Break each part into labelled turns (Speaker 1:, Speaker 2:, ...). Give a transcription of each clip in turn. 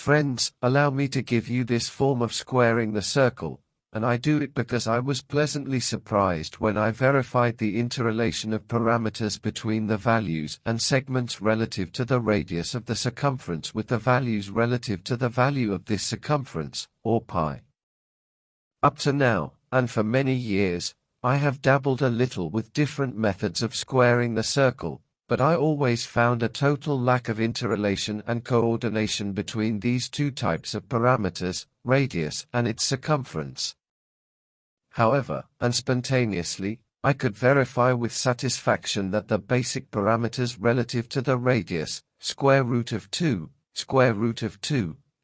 Speaker 1: Friends, allow me to give you this form of squaring the circle, and I do it because I was pleasantly surprised when I verified the interrelation of parameters between the values and segments relative to the radius of the circumference with the values relative to the value of this circumference, or pi. Up to now, and for many years, I have dabbled a little with different methods of squaring the circle, but I always found a total lack of interrelation and coordination between these two types of parameters, radius and its circumference. However, and spontaneously, I could verify with satisfaction that the basic parameters relative to the radius, square root of 2,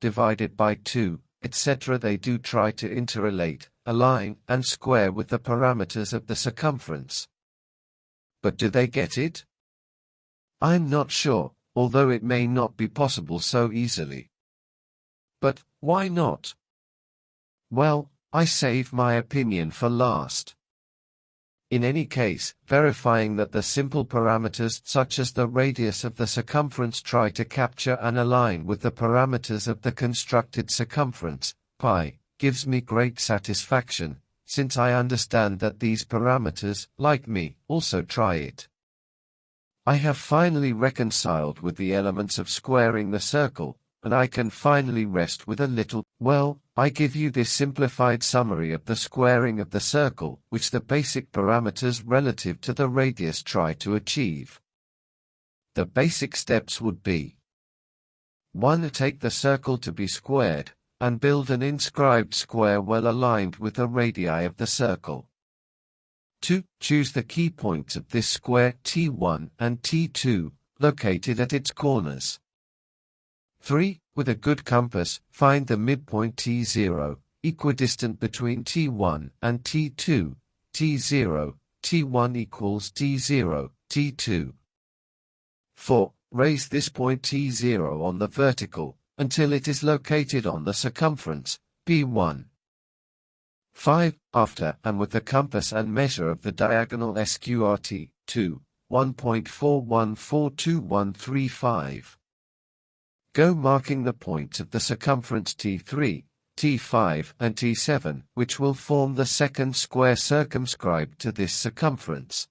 Speaker 1: divided by 2, etc. they do try to interrelate, align, and square with the parameters of the circumference. But do they get it? I'm not sure, although it may not be possible so easily. But why not? Well, I save my opinion for last. In any case, verifying that the simple parameters such as the radius of the circumference try to capture and align with the parameters of the constructed circumference, pi, gives me great satisfaction, since I understand that these parameters, like me, also try it. I have finally reconciled with the elements of squaring the circle, and I can finally rest with a little. Well, I give you this simplified summary of the squaring of the circle, which the basic parameters relative to the radius try to achieve. The basic steps would be: 1. Take the circle to be squared, and build an inscribed square well aligned with the radii of the circle. 2. Choose the key points of this square T1 and T2, located at its corners. 3. With a good compass, find the midpoint T0, equidistant between T1 and T2, T0, T1 equals T0, T2. 4. Raise this point T0 on the vertical, until it is located on the circumference, P1. 5. After and with the compass and measure of the diagonal SQRT, 2, 1.41422135. Go marking the points of the circumference T3, T5 and T7, which will form the second square circumscribed to this circumference.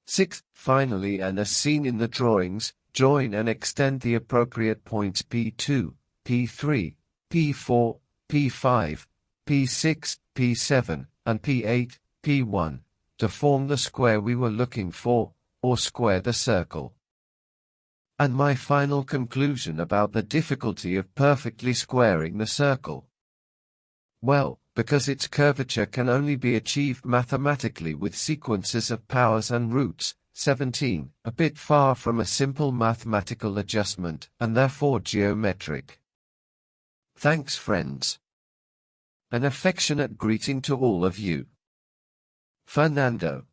Speaker 1: 6. Finally, and as seen in the drawings, join and extend the appropriate points P2, P3, P4, P5, P6, P7, and P8, P1, to form the square we were looking for, or square the circle. And my final conclusion about the difficulty of perfectly squaring the circle. Well, because its curvature can only be achieved mathematically with sequences of powers and roots, 17, a bit far from a simple mathematical adjustment, and therefore geometric. Thanks, friends. An affectionate greeting to all of you. Fernando.